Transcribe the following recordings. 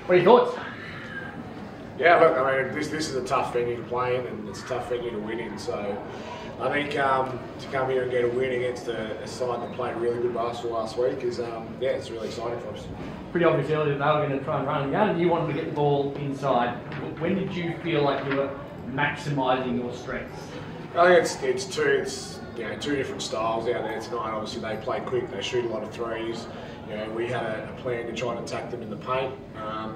What are your thoughts? Yeah, look, I mean, this is a tough venue to play in, and it's a tough venue to win in. So, I think to come here and get a win against a side that played really good basketball last week is, yeah, it's really exciting for us. Pretty obvious earlier that they were going to try and run and gun, and you wanted to get the ball inside. When did you feel like you were maximising your strengths? I think it's two different styles out there tonight. Obviously, they play quick, they shoot a lot of threes. You know, we had a plan to try and attack them in the paint.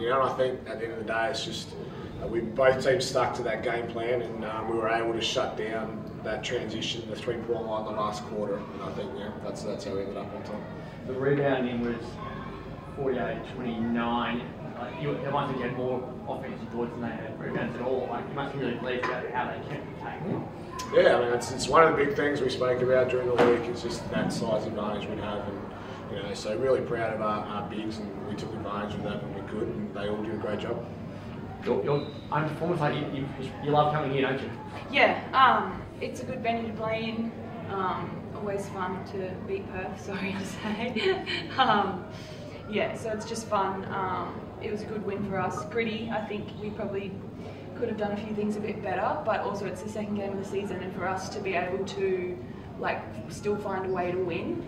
You know, and I think at the end of the day, it's just we both teams stuck to that game plan, and we were able to shut down that transition, the three-point line, the last quarter. And I think that's how we ended up on top. The rebounding was 48-29. They might think you had more offensive boards than they had rebounds at all. Like, you must be really pleased about how they kept attacking it. Yeah, I mean, it's one of the big things we spoke about during the week. It's just that size advantage we have, and you know, so really proud of our bigs, and we took advantage of that when we could, and they all did a great job. Your own performance, like you love coming here, don't you? Yeah, it's a good venue to play in. Always fun to beat Perth, sorry to say. Yeah, so it's just fun. It was a good win for us. Gritty, I think we probably could have done a few things a bit better, but also it's the second game of the season, and for us to be able to still find a way to win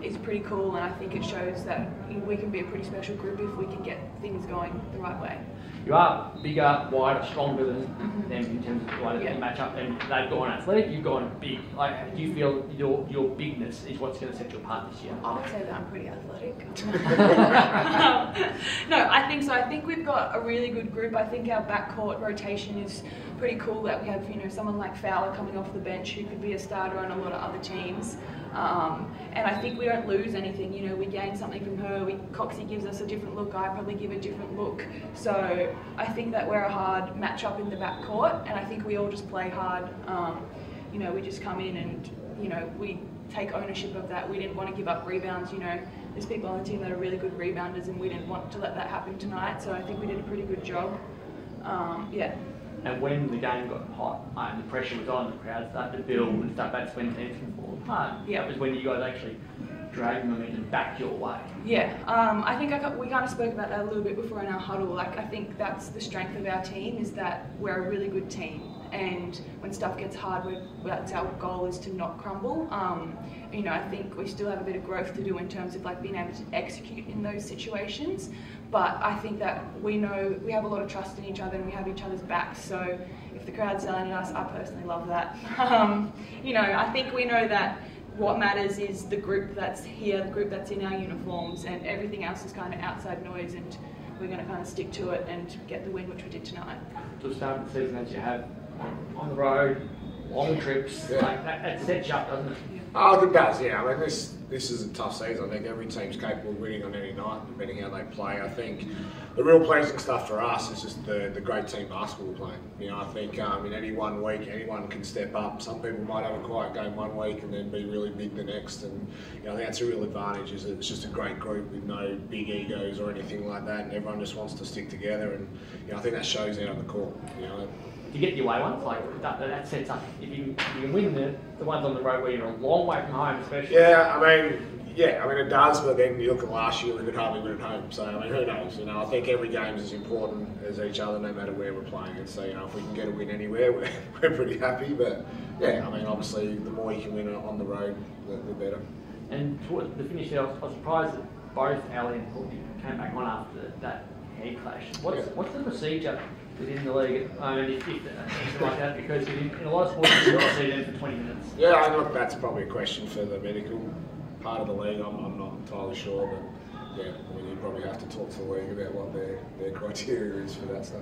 is pretty cool, and I think it shows that we can be a pretty special group if we can get things going the right way. You are bigger, wider, stronger than them in terms of the way that they match up, and they've gone athletic, you've gone big. Like, do you feel your bigness is what's going to set you apart this year? I would say that I'm pretty athletic. No, I think so. I think we've got a really good group. I think our backcourt rotation is pretty cool, that we have, you know, someone like Fowler coming off the bench who could be a starter on a lot of other teams. And I think we don't lose anything, you know, we gain something from her. Coxie gives us a different look, I probably give a different look. So I think that we're a hard match-up in the backcourt, and I think we all just play hard. You know, we just come in and, you know, we take ownership of that. We didn't want to give up rebounds, you know. There's people on the team that are really good rebounders, and we didn't want to let that happen tonight. So I think we did a pretty good job. Yeah. And when the game got hot and the pressure was on, the crowd started to build and stuff, that's when teams can fall apart. Yeah. That was when you guys actually dragged momentum back your way. Yeah, I think we kind of spoke about that a little bit before in our huddle. Like, I think that's the strength of our team, is that we're a really good team. And when stuff gets hard, that's our goal, is to not crumble. You know, I think we still have a bit of growth to do in terms of being able to execute in those situations. But I think that we know we have a lot of trust in each other, and we have each other's backs. So if the crowd's yelling at us, I personally love that. You know, I think we know that what matters is the group that's here, the group that's in our uniforms, and everything else is kind of outside noise, and we're going to kind of stick to it and get the win, which we did tonight. To start the season, as you have on the road, long trips, like that sets you up, doesn't it? Oh, it does, yeah. I mean, this is a tough season. I think every team's capable of winning on any night, depending how they play. I think the real pleasing stuff for us is just the great team basketball we're playing. You know, I think in any one week, anyone can step up. Some people might have a quiet game one week and then be really big the next. And you know, I think that's a real advantage. Is that it's just a great group with no big egos or anything like that, and everyone just wants to stick together. And you know, I think that shows out on the court. You know. To get your way ones, like that sets up. If you can win the ones on the road where you're a long way from home, especially. Yeah, I mean, it does. But then you look at last year, we could hardly win at home. So I mean, who knows? You know, I think every game is as important as each other, no matter where we're playing it. So you know, if we can get a win anywhere, we're pretty happy. But yeah, I mean, obviously, the more you can win on the road, the better. And towards the finish there, I was surprised that both Ali and Courtney came back on after that head clash. What's the procedure within the league at the moment, if anything like that, because in a lot of sports you don't see them for 20 minutes? Yeah, I look, that's probably a question for the medical part of the league. I'm not entirely sure, but yeah, I mean, you probably have to talk to the league about what their criteria is for that stuff.